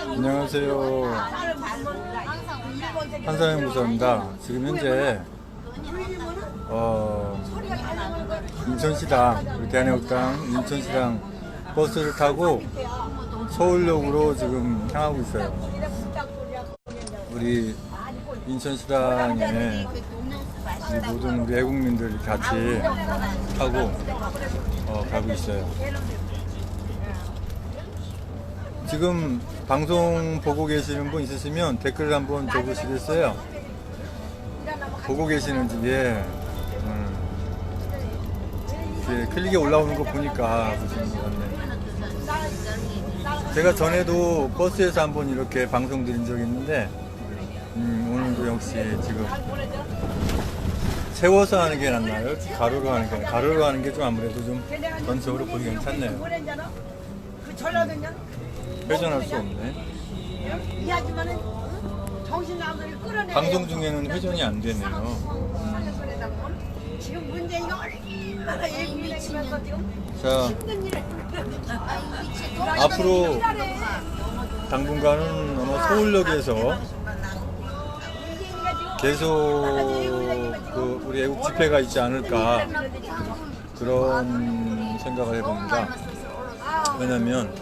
안녕하세요. 한상현 무사입니다. 지금 현재 인천시당, 우리 대한애국당 인천시당 버스를 타고 서울역으로 지금 향하고 있어요. 우리 인천시당에 우리 모든 우리 애국민들이 같이 타고 가고 있어요. 지금 방송 보고 계시는 분 있으시면 댓글을 한번 적으시겠어요? 보고 계시는지. 클릭에 올라오는 거 보니까 보시는 것 같네요. 제가 전에도 버스에서 한번 이렇게 방송 드린 적이 있는데 오늘도 역시 지금 세워서 하는 게 낫나요? 가로로 하는 게, 가로로 하는 게 좀 아무래도 좀 전체적으로 보기 괜찮네요. 회전할 수 없네. 방송 중에는 회전이 안 되네요. 지금 문제가 얼마나 예민해지면서 지금 자, 앞으로 당분간은 아마 서울역에서 계속 우리 애국 집회가 있지 않을까 그런 생각을 해봅니다. 왜냐면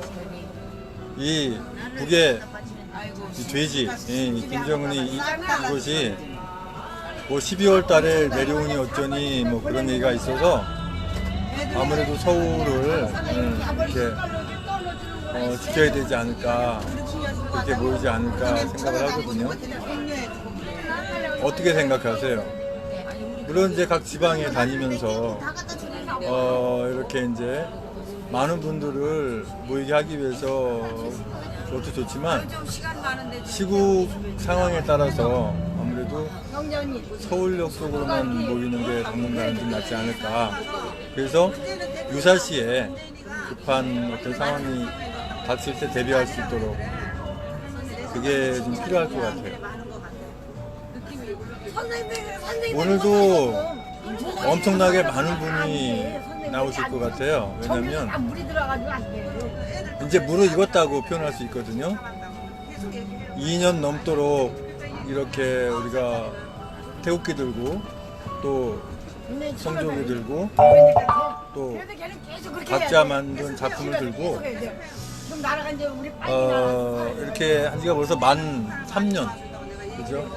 이 북의 이 돼지, 김정은이 이것이 뭐 12월 달에 내려오니 어쩌니 뭐 그런 얘기가 있어서 아무래도 서울을 이렇게 지켜야 되지 않을까, 그렇게 보이지 않을까 생각을 하거든요. 어떻게 생각하세요? 물론 이제 각 지방에 다니면서 이렇게 이제 많은 분들을 모이게 하기 위해서 그것도 좋지만 시국 상황에 따라서 아무래도 서울역 속으로만 모이는 게 당분간은 좀 낫지 않을까. 그래서 유사시에 급한 어떤 상황이 닥칠 때 대비할 수 있도록 그게 좀 필요할 것 같아요. 오늘도 엄청나게 많은 분이 나오실 것 같아요. 왜냐면 이제 물을 익었다고 표현할 수 있거든요. 2년 넘도록 이렇게 우리가 태극기 들고 또 성조기 들고 또 각자 만든 작품을 들고 이렇게 한 지가 벌써 만 3년, 그죠?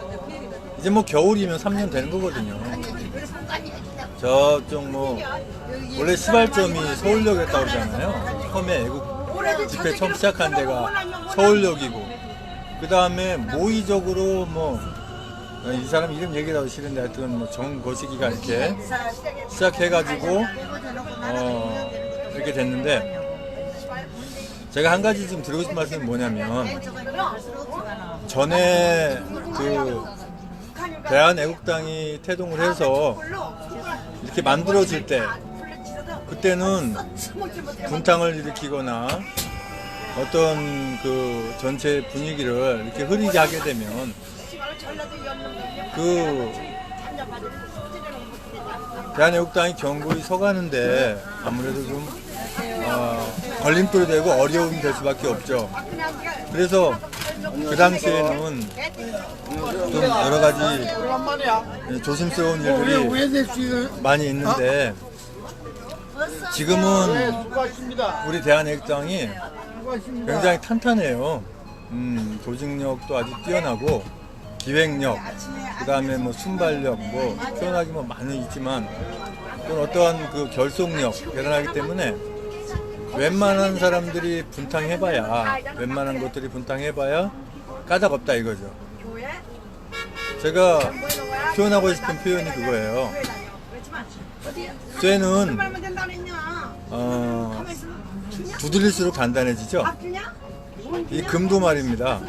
이제 뭐 겨울이면 3년 되는 거거든요. 저쪽 뭐 원래 시발점이 서울역이었다고 그러잖아요. 처음에 애국 집회 처음 시작한 데가 서울역이고, 그 다음에 모의적으로 뭐 이 사람 이름 얘기하기 싫은데 하여튼 뭐 정거시기가 이렇게 시작해가지고 이렇게 됐는데, 제가 한 가지 좀 드리고 싶은 말씀은 뭐냐면, 전에 대한애국당이 태동을 해서 이렇게 만들어질 때, 그때는 분탕을 일으키거나 어떤 그 전체 분위기를 이렇게 흐리게 하게 되면 대한애국당이 견고히 서가는데 아무래도 좀 걸림돌이 되고 어려움이 될 수밖에 없죠. 그래서 그 당시에는 좀 여러 가지 조심스러운 일들이 많이 있는데, 지금은 우리 대한애국당이 굉장히 탄탄해요. 조직력도 아주 뛰어나고, 기획력, 그 다음에 뭐 순발력, 뭐 표현하기 뭐 많이 있지만 또 어떠한 그 결속력 대단하기 때문에 웬만한 사람들이 분탕해봐야, 웬만한 것들이 분탕해봐야 까닭없다 이거죠. 제가 표현하고 싶은 표현이 그거예요. 쇠는 두드릴수록 단단해지죠. 이 금도 말입니다.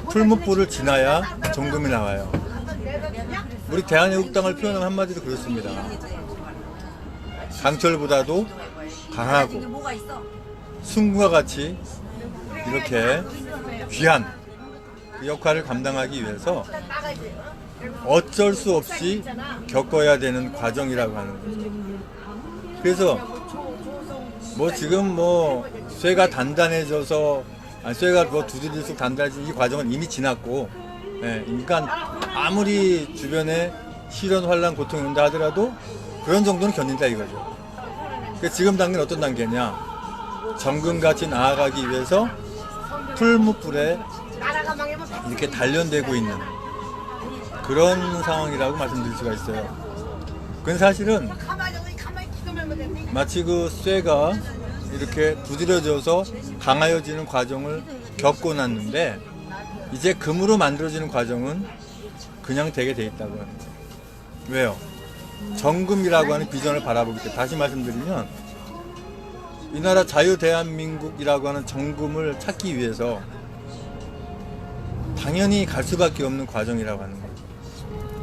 풀무불을 지나야 정금이 나와요. 우리 대한애국당을 표현하면 한마디로 그렇습니다. 강철보다도 강하고 순과 같이 이렇게 귀한 그 역할을 감당하기 위해서 어쩔 수 없이 겪어야 되는 과정이라고 하는 거죠. 그래서 뭐 지금 뭐 쇠가 단단해져서 쇠가 뭐 두드릴수록 단단해진 이 과정은 이미 지났고, 예, 그러니까 아무리 주변에 시련, 환란, 고통이 온다 하더라도 그런 정도는 견딘다 이거죠. 그러니까 지금 단계는 어떤 단계냐? 정금같이 나아가기 위해서 풀무불에 이렇게 단련되고 있는 그런 상황이라고 말씀드릴 수가 있어요. 그건 사실은 마치 그 쇠가 이렇게 두드려져서 강하여지는 과정을 겪고 났는데, 이제 금으로 만들어지는 과정은 그냥 되게 돼 있다고 하는 거예요. 왜요? 정금이라고 하는 비전을 바라보기 때문에. 다시 말씀드리면 이 나라 자유 대한민국이라고 하는 정금을 찾기 위해서 당연히 갈 수밖에 없는 과정이라고 하는 거예요.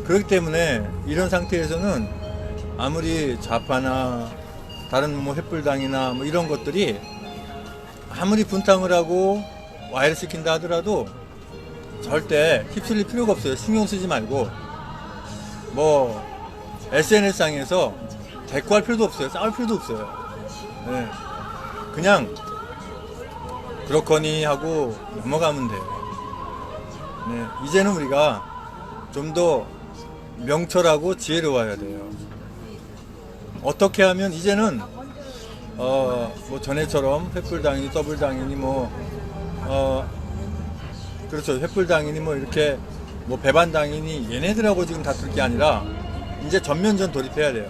그렇기 때문에 이런 상태에서는 아무리 좌파나 다른 뭐 횃불당이나 뭐 이런 것들이 아무리 분탕을 하고 와해를 시킨다 하더라도 절대 휩쓸릴 필요가 없어요. 신경 쓰지 말고 뭐 SNS상에서 대꾸할 필요도 없어요. 싸울 필요도 없어요. 네. 그냥 그렇거니 하고 넘어가면 돼요. 네. 이제는 우리가 좀 더 명철하고 지혜로워야 돼요. 어떻게 하면 이제는 뭐 전에처럼 횃불당이니 더블당이니 그렇죠, 횃불당이니 뭐 이렇게 뭐 배반당이니 얘네들하고 지금 다툴 게 아니라 이제 전면전 돌입해야 돼요.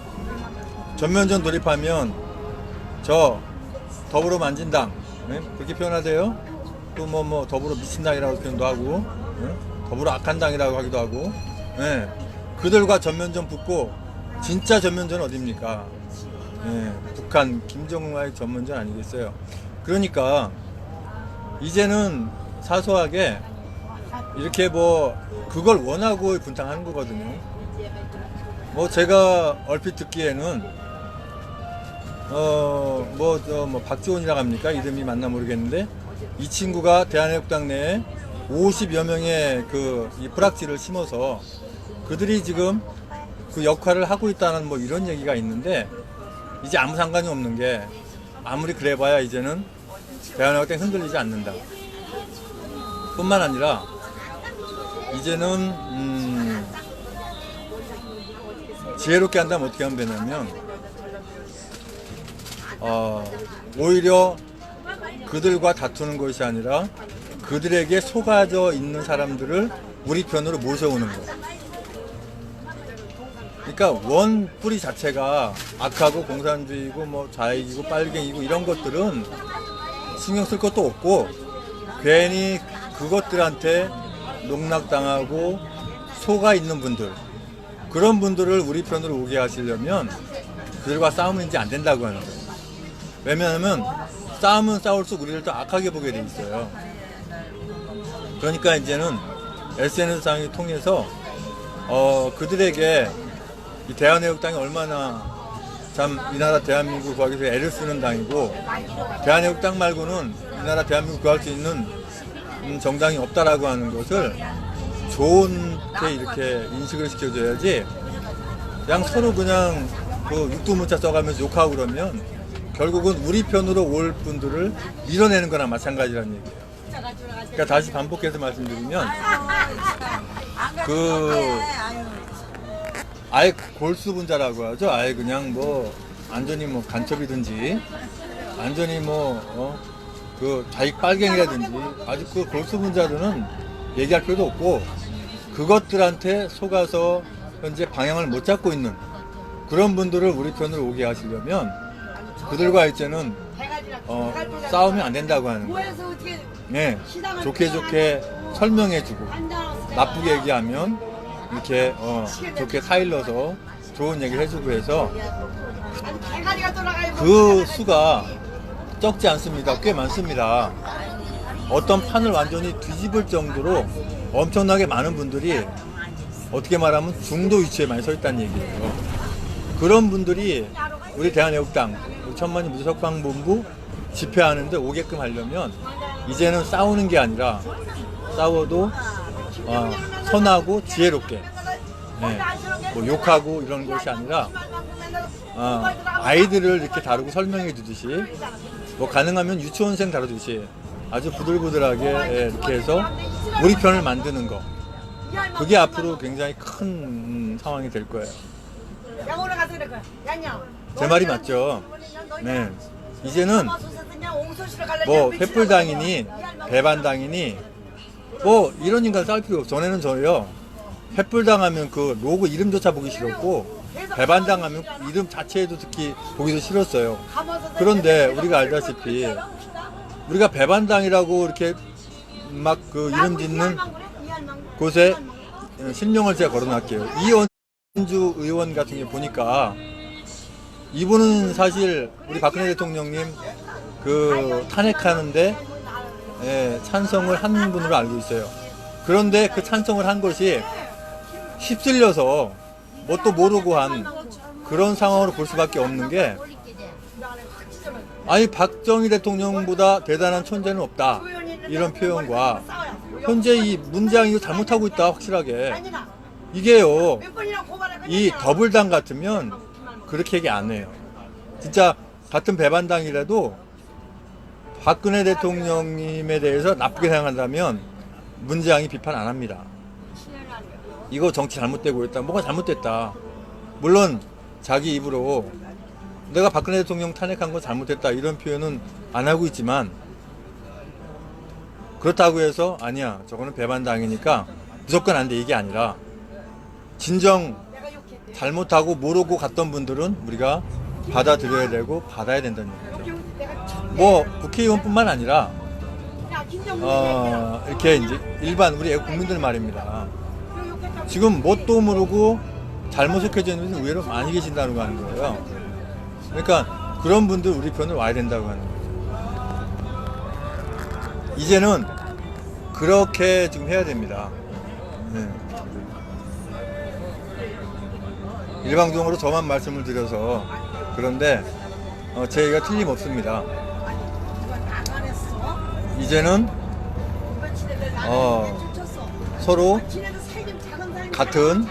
전면전 돌입하면 저 더불어 만진당, 네? 그렇게 표현하세요. 또 뭐 더불어 미친당이라고 표현도 하고, 네? 더불어 악한 당이라고 하기도 하고, 네? 그들과 전면전 붙고 진짜 전면전 어딥니까? 네, 북한 김정은과의 전면전 아니겠어요? 그러니까 이제는 사소하게 이렇게 뭐 그걸 원하고 분탕하는 거거든요. 뭐 제가 얼핏 듣기에는 뭐 박지원이라고 합니까? 이름이 맞나 모르겠는데 이 친구가 대한애국당 내에 50여 명의 이 불악지를 심어서 그들이 지금 그 역할을 하고 있다는 뭐 이런 얘기가 있는데, 이제 아무 상관이 없는 게 아무리 그래봐야 이제는 대한애국당이 흔들리지 않는다. 뿐만 아니라 이제는 지혜롭게 한다면 어떻게 하면 되냐면 오히려 그들과 다투는 것이 아니라 그들에게 속아져 있는 사람들을 우리 편으로 모셔오는 거. 그러니까 원 뿌리 자체가 악하고 공산주의고 뭐 좌익이고 빨갱이고 이런 것들은 신경 쓸 것도 없고, 괜히 그것들한테 농락당하고 속아 있는 분들, 그런 분들을 우리 편으로 오게 하시려면 그들과 싸우면 이제 안 된다고 하는 거예요. 왜냐하면 싸우면 싸울수록 우리를 더 악하게 보게 돼 있어요. 그러니까 이제는 SNS상을 통해서 그들에게 이 대한애국당이 얼마나 참 이 나라 대한민국 구하기 위해서 애를 쓰는 당이고, 대한애국당 말고는 이 나라 대한민국 구할 수 있는 정당이 없다라고 하는 것을 좋게 이렇게 인식을 시켜줘야지, 그냥 서로 그냥 그 육두문자 써가면서 욕하고 그러면 결국은 우리 편으로 올 분들을 밀어내는 거나 마찬가지라는 얘기예요. 그러니까 다시 반복해서 말씀드리면 아예 골수분자라고 하죠. 아예 그냥 뭐 완전히 뭐 간첩이든지 완전히 그 좌익 빨갱이라든지 아주 그 골수분자들은 얘기할 필요도 없고, 그것들한테 속아서 현재 방향을 못 잡고 있는 그런 분들을 우리 편으로 오게 하시려면 그들과 이제는 싸우면 안 된다고 하는 거예요. 네, 좋게 설명해주고 나쁘게 얘기하면 이렇게 좋게 타일러서 좋은 얘기를 해주고 해서 그 수가 적지 않습니다. 꽤 많습니다. 어떤 판을 완전히 뒤집을 정도로 엄청나게 많은 분들이 어떻게 말하면 중도 위치에 많이 서 있다는 얘기예요. 그런 분들이 우리 대한애국당 천만인 무소속방본부 집회하는데 오게끔 하려면 이제는 싸우는 게 아니라 싸워도 선하고 지혜롭게, 네, 뭐 욕하고 이런 것이 아니라 아이들을 이렇게 다루고 설명해 주듯이 뭐 가능하면 유치원생 다루듯이 아주 부들부들하게 이렇게 해서 우리 편을 만드는 거, 그게 앞으로 굉장히 큰 상황이 될 거예요. 제 말이 맞죠? 네. 이제는 뭐 횃불당이니 배반당이니 뭐 이런 인간 싸울 필요 없어. 전에는 저요, 횃불당하면 그 로고 이름조차 보기 싫었고 배반당하면 이름 자체에도 특히 보기도 싫었어요. 그런데 우리가 알다시피 우리가 배반당이라고 이렇게 막 그 이름 짓는 곳에 실명을 제가 걸어놨게요. 이원주 의원 같은 게 보니까 이분은 사실 우리 박근혜 대통령님 그 탄핵하는데 찬성을 한 분으로 알고 있어요. 그런데 그 찬성을 한 것이 휩쓸려서 뭣도 모르고 한 그런 상황으로 볼 수밖에 없는 게, 아니 박정희 대통령보다 대단한 존재는 없다, 이런 표현과 현재 이 문재인이 이거 잘못하고 있다 확실하게, 이게요, 이 더블당 같으면 그렇게 얘기 안 해요. 진짜 같은 배반당이라도 박근혜 대통령님에 대해서 나쁘게 생각한다면 문재인이 비판 안 합니다. 이거 정치 잘못되고 있다, 뭐가 잘못됐다, 물론 자기 입으로 내가 박근혜 대통령 탄핵한 건 잘못됐다 이런 표현은 안 하고 있지만, 그렇다고 해서 아니야 저거는 배반당이니까 무조건 안 돼, 이게 아니라 진정 잘못하고 모르고 갔던 분들은 우리가 받아들여야 되고 받아야 된다는 얘기죠. 뭐 국회의원뿐만 아니라 이렇게 이제 일반 우리 국민들 말입니다. 지금 뭣도 모르고 잘못 속해져 있는 분이 의외로 많이 계신다는 거 하는 거예요. 그러니까 그런 분들 우리 편을 와야 된다고 하는 거죠. 이제는 그렇게 지금 해야 됩니다. 네. 일방적으로 저만 말씀을 드려서 그런데 제 얘기가 틀림없습니다. 이제는 서로 같은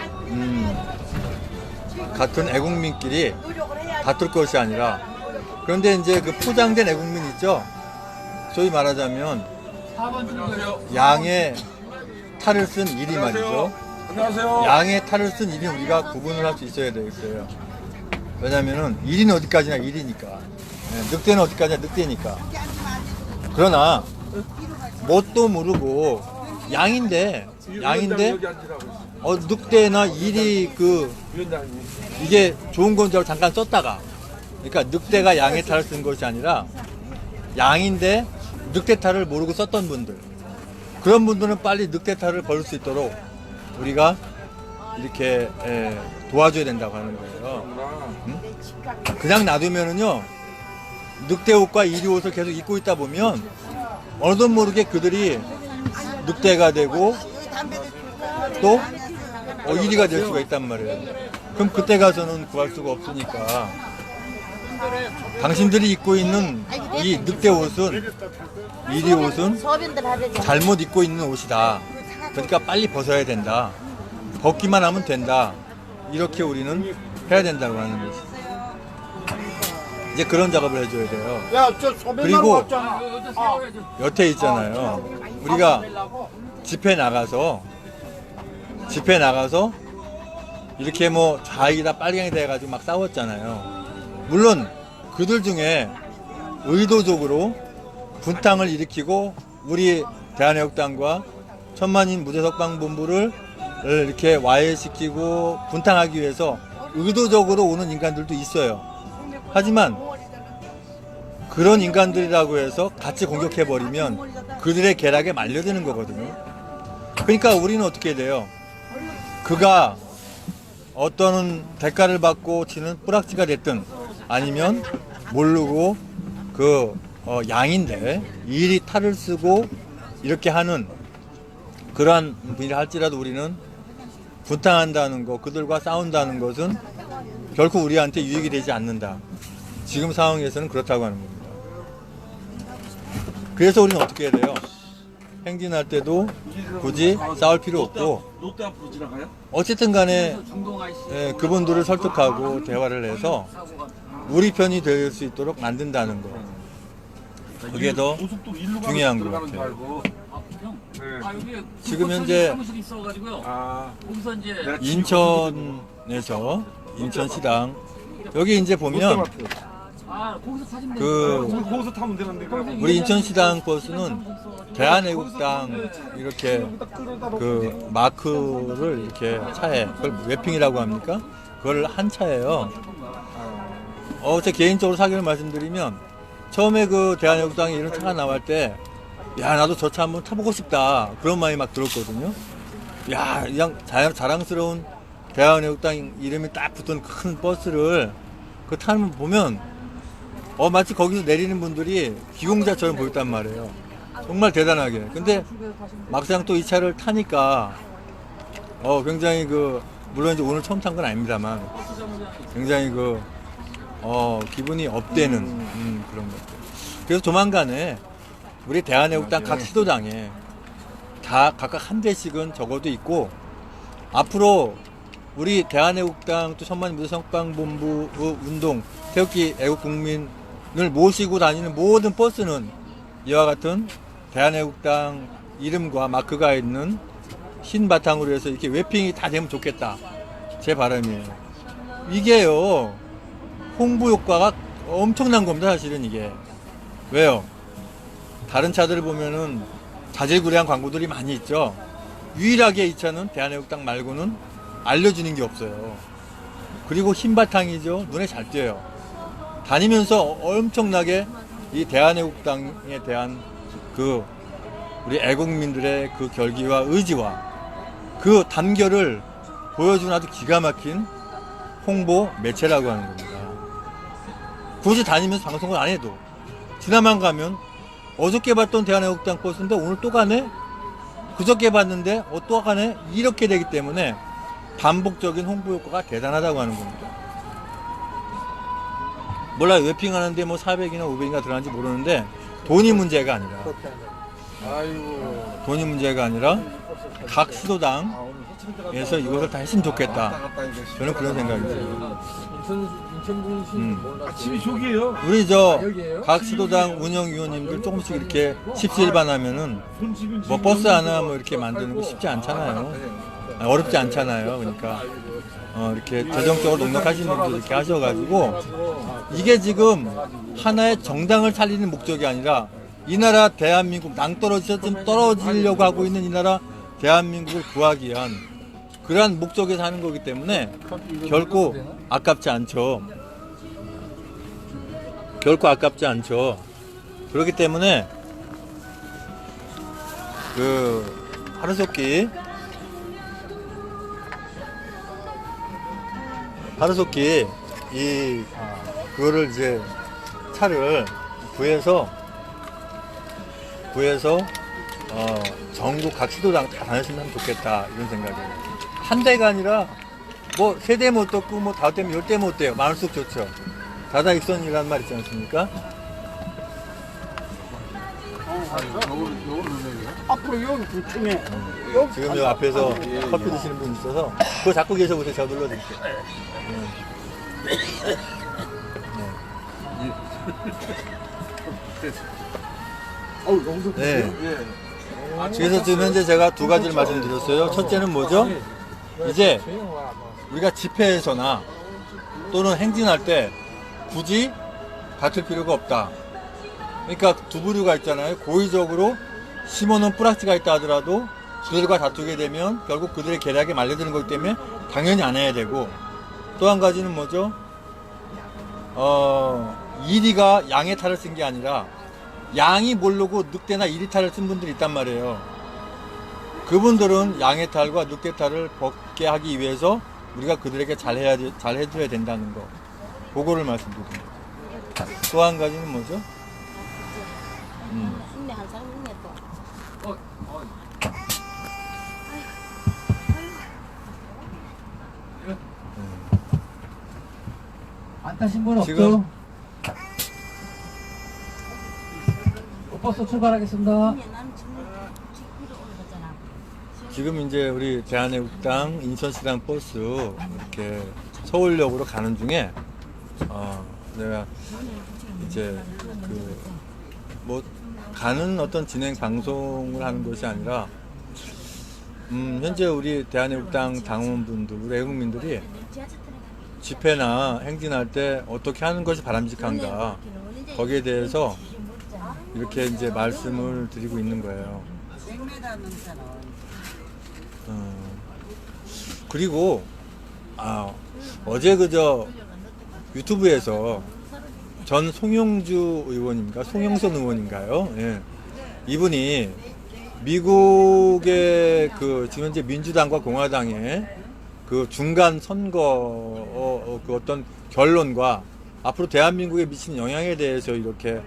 애국민끼리 다툴 것이 아니라, 그런데 이제 그 포장된 애국민 있죠? 소위 말하자면 양의 탈을 쓴 일이 말이죠. 안녕하세요. 양의 탈을 쓴 일이 우리가 구분을 할 수 있어야 되겠어요. 왜냐면은 일은 어디까지나 일이니까, 늑대는 어디까지나 늑대니까. 그러나 뭣도 모르고 양인데 늑대나 일이 이게 좋은 건 줄 알고 잠깐 썼다가, 그러니까 늑대가 양의 탈을 쓴 것이 아니라 양인데 늑대 탈을 모르고 썼던 분들, 그런 분들은 빨리 늑대 탈을 벌일 수 있도록 우리가 이렇게 도와줘야 된다고 하는 거예요. 응? 그냥 놔두면은요, 늑대 옷과 이리 옷을 계속 입고 있다 보면 어느덧 모르게 그들이 늑대가 되고 또 이리가 될 수가 있단 말이에요. 그럼 그때 가서는 구할 수가 없으니까 당신들이 입고 있는 이 늑대 옷은, 이리 옷은 잘못 입고 있는 옷이다. 그러니까 빨리 벗어야 된다. 벗기만 하면 된다. 이렇게 우리는 해야 된다고 하는 거지. 이제 그런 작업을 해줘야 돼요. 그리고 여태 있잖아요. 우리가 집회 나가서 이렇게 뭐 좌익이다 빨갱이다 해가지고 막 싸웠잖아요. 물론 그들 중에 의도적으로 분탕을 일으키고 우리 대한애국당과 천만인 무대석방본부를 이렇게 와해시키고 분탕하기 위해서 의도적으로 오는 인간들도 있어요. 하지만 그런 인간들이라고 해서 같이 공격해버리면 그들의 계략에 말려드는 거거든요. 그러니까 우리는 어떻게 돼요? 그가 어떤 대가를 받고 치는 뿌락지가 됐든 아니면 모르고 양인데 일이 탈을 쓰고 이렇게 하는 그러한 일을 할지라도 우리는 분탕한다는 것, 그들과 싸운다는 것은 결코 우리한테 유익이 되지 않는다. 지금 상황에서는 그렇다고 하는 겁니다. 그래서 우리는 어떻게 해야 돼요? 행진할 때도 굳이 싸울 필요 없고 롯데 앞으로 지나가요? 어쨌든 간에 예, 그분들을 설득하고 대화를 해서 우리 편이 될 수 있도록 만든다는 거. 그게 더 고속도로 일로 중요한 가면 것 들어가는 줄 같아요. 알고. 여기 지금 현재 사무실이 있어가지고요. 아, 거기서 이제 내가 인천에서 인천시당 여기 이제 보면 거기서 사진 그 거기서 타면 되는데. 우리 인천시당 버스는 대한애국당 이렇게 그 마크를 이렇게 차에 그걸 웨핑이라고 합니까? 그걸 한 차예요. 제 개인적으로 사견을 말씀드리면 처음에 그 대한애국당에 이런 차가 나올 때 야 나도 저 차 한번 타보고 싶다 그런 마음이 막 들었거든요. 야 그냥 자랑스러운 대한애국당 이름이 딱 붙은 큰 버스를 그 타면 보면 마치 거기서 내리는 분들이 기공자처럼 보였단 말이에요. 정말 대단하게. 근데 막상 또 이 차를 타니까 굉장히 물론 이제 오늘 처음 탄 건 아닙니다만 굉장히 기분이 업되는 그런 것 같아요. 그래서 조만간에 우리 대한애국당 각 시도당에 다 각각 한 대씩은 적어도 있고 앞으로 우리 대한애국당 또 천만무대성방본부 운동 태극기 애국국민을 모시고 다니는 모든 버스는 이와 같은 대한애국당 이름과 마크가 있는 흰 바탕으로 해서 이렇게 웨핑이 다 되면 좋겠다 제 바람이에요. 이게요 홍보 효과가 엄청난 겁니다. 사실은 이게 왜요? 다른 차들을 보면은 자질구레한 광고들이 많이 있죠. 유일하게 이 차는 대한애국당 말고는 알려주는 게 없어요. 그리고 흰 바탕이죠. 눈에 잘 띄어요. 다니면서 엄청나게 이 대한애국당에 대한 우리 애국민들의 그 결기와 의지와 그 단결을 보여주는 아주 기가 막힌 홍보 매체라고 하는 겁니다. 굳이 다니면서 방송을 안 해도 지나만 가면 어저께 봤던 대한애국당 버스인데 오늘 또 가네? 그저께 봤는데 또 가네? 이렇게 되기 때문에 반복적인 홍보 효과가 대단하다고 하는 겁니다. 몰라요. 웨핑하는데 400이나 500이나 들어가는지 모르는데 돈이 문제가 아니라 돈이 문제가 아니라 각 시도당에서 이것을 다 했으면 좋겠다. 저는 그런 생각이 들어요. 집이 저기예요. 우리 각 시도당 운영위원님들 조금씩 이렇게 십시일반하면은 버스 하나 이렇게 만드는 거 쉽지 않잖아요. 어렵지 않잖아요. 그러니까 이렇게 재정적으로 넉넉하신 분들 이렇게 하셔가지고 이게 지금 하나의 정당을 살리는 목적이 아니라 이 나라 대한민국 낭떠러지에서 좀 떨어지려고 하고 있는 이 나라 대한민국을 구하기 위한 그러한 목적에서 하는 거기 때문에 결코 아깝지 않죠. 결코 아깝지 않죠. 그렇기 때문에 하루속히 그거를 이제 차를 구해서 전국 각 시도당 다 다녔으면 좋겠다 이런 생각이에요. 한 대가 아니라 3대 못 떴고 5대면 10대 못 돼요. 많을수록 좋죠. 다다익선이라는 말 있지 않습니까? 앞으로 여기 불침해. 지금 여 앞에서 커피 드시는 분 있어서 그거 잡고 계셔보세요. 제가 눌러드릴게요. 네. 그래서 지금 현재 제가 2가지를 말씀드렸어요. 첫째는 뭐죠? 이제 우리가 집회에서나 또는 행진할 때 굳이 다툴 필요가 없다. 그러니까 두 부류가 있잖아요. 고의적으로 심어놓은 뿌락지가 있다 하더라도 그들과 다투게 되면 결국 그들의 계략에 말려드는 거기 때문에 당연히 안 해야 되고, 또 한 가지는 뭐죠? 이리가 양의 탈을 쓴 게 아니라 양이 모르고 늑대나 이리 탈을 쓴 분들이 있단 말이에요. 그분들은 양의 탈과 늑대 탈을 벗게 하기 위해서 우리가 그들에게 잘 해줘야 된다는 거, 그거를 말씀드립니다. 또 한 가지는 뭐죠? 힘내 한 사람 힘내 또. 안 타신 분 없죠? 지금- 버스 출발하겠습니다. 힘내 나는 정말 지금 이제 우리 대한애국당 인천시당 버스 이렇게 서울역으로 가는 중에 내가 이제 그 뭐 가는 어떤 진행 방송을 하는 것이 아니라 현재 우리 대한애국당 당원분들, 우리 애국민들이 집회나 행진할 때 어떻게 하는 것이 바람직한가 거기에 대해서 이렇게 이제 말씀을 드리고 있는 거예요. 그리고 어제 그저 유튜브에서 전 송영주 의원인가 송영선 의원인가요? 예. 이분이 미국의 그 지금 현재 민주당과 공화당의 그 중간 선거 그 어떤 결론과 앞으로 대한민국에 미치는 영향에 대해서 이렇게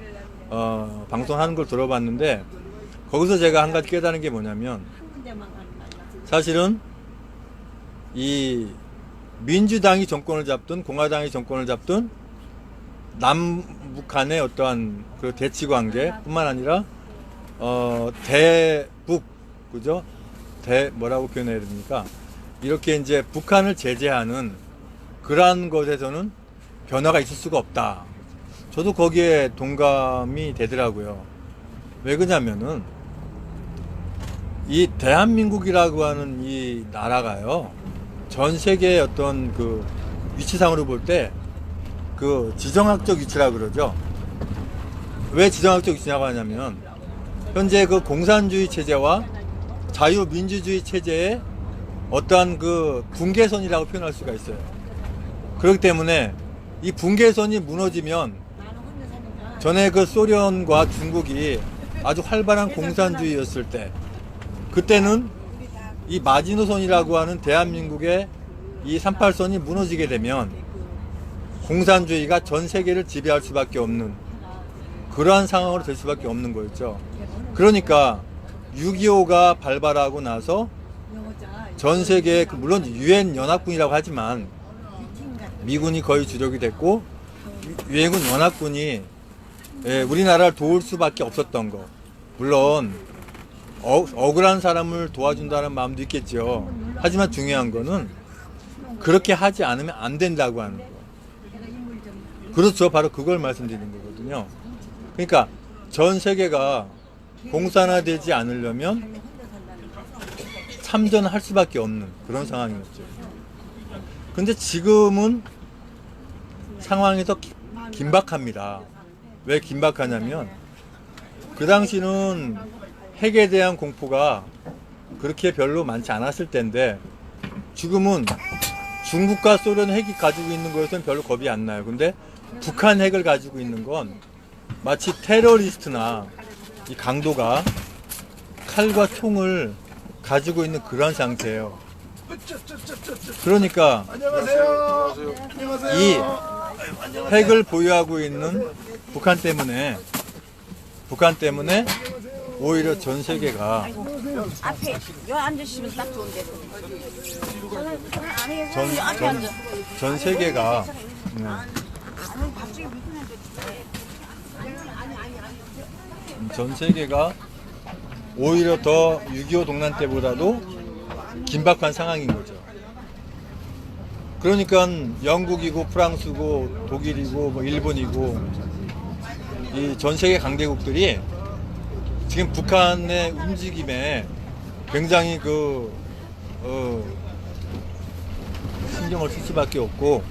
방송하는 걸 들어봤는데 거기서 제가 한 가지 깨달은 게 뭐냐면 사실은 이 민주당이 정권을 잡든 공화당이 정권을 잡든 남북한의 어떠한 그 대치 관계뿐만 아니라 대북 그죠? 뭐라고 표현해야 됩니까? 이렇게 이제 북한을 제재하는 그러한 것에서는 변화가 있을 수가 없다. 저도 거기에 동감이 되더라고요. 왜 그러냐면은 이 대한민국이라고 하는 이 나라가요. 전 세계의 어떤 그 위치상으로 볼 때 그 지정학적 위치라 그러죠. 왜 지정학적 위치냐고 하냐면 현재 그 공산주의 체제와 자유민주주의 체제의 어떠한 그 분계선이라고 표현할 수가 있어요. 그렇기 때문에 이 분계선이 무너지면 전에 그 소련과 중국이 아주 활발한 공산주의였을 때 그때는 이 마지노선이라고 하는 대한민국의 이 38선이 무너지게 되면 공산주의가 전 세계를 지배할 수밖에 없는 그러한 상황으로 될 수밖에 없는 거였죠. 그러니까 6.25가 발발하고 나서 전 세계 물론 유엔 연합군이라고 하지만 미군이 거의 주력이 됐고 유엔군 연합군이 우리나라를 도울 수밖에 없었던 거. 물론 억울한 사람을 도와준다는 마음도 있겠죠. 하지만 중요한 거는 그렇게 하지 않으면 안 된다고 하는 거. 그렇죠. 바로 그걸 말씀드리는 거거든요. 그러니까 전 세계가 공산화되지 않으려면 참전할 수밖에 없는 그런 상황이었죠. 근데 지금은 상황이 더 긴박합니다. 왜 긴박하냐면 그 당시는 핵에 대한 공포가 그렇게 별로 많지 않았을 텐데 지금은 중국과 소련 핵이 가지고 있는 것은 별로 겁이 안 나요. 근데 북한 핵을 가지고 있는 건 마치 테러리스트나 이 강도가 칼과 총을 가지고 있는 그런 상태예요. 그러니까 이 핵을 보유하고 있는 북한 때문에 오히려 전 세계가 앞에 여 앉으시면 딱 좋은데. 전 세계가 전 세계가 오히려 더 6.25 동란 때보다도 긴박한 상황인 거죠. 그러니까 영국이고 프랑스고 독일이고 뭐 일본이고 이 전 세계 강대국들이 지금 북한의 움직임에 굉장히 신경을 쓸 수밖에 없고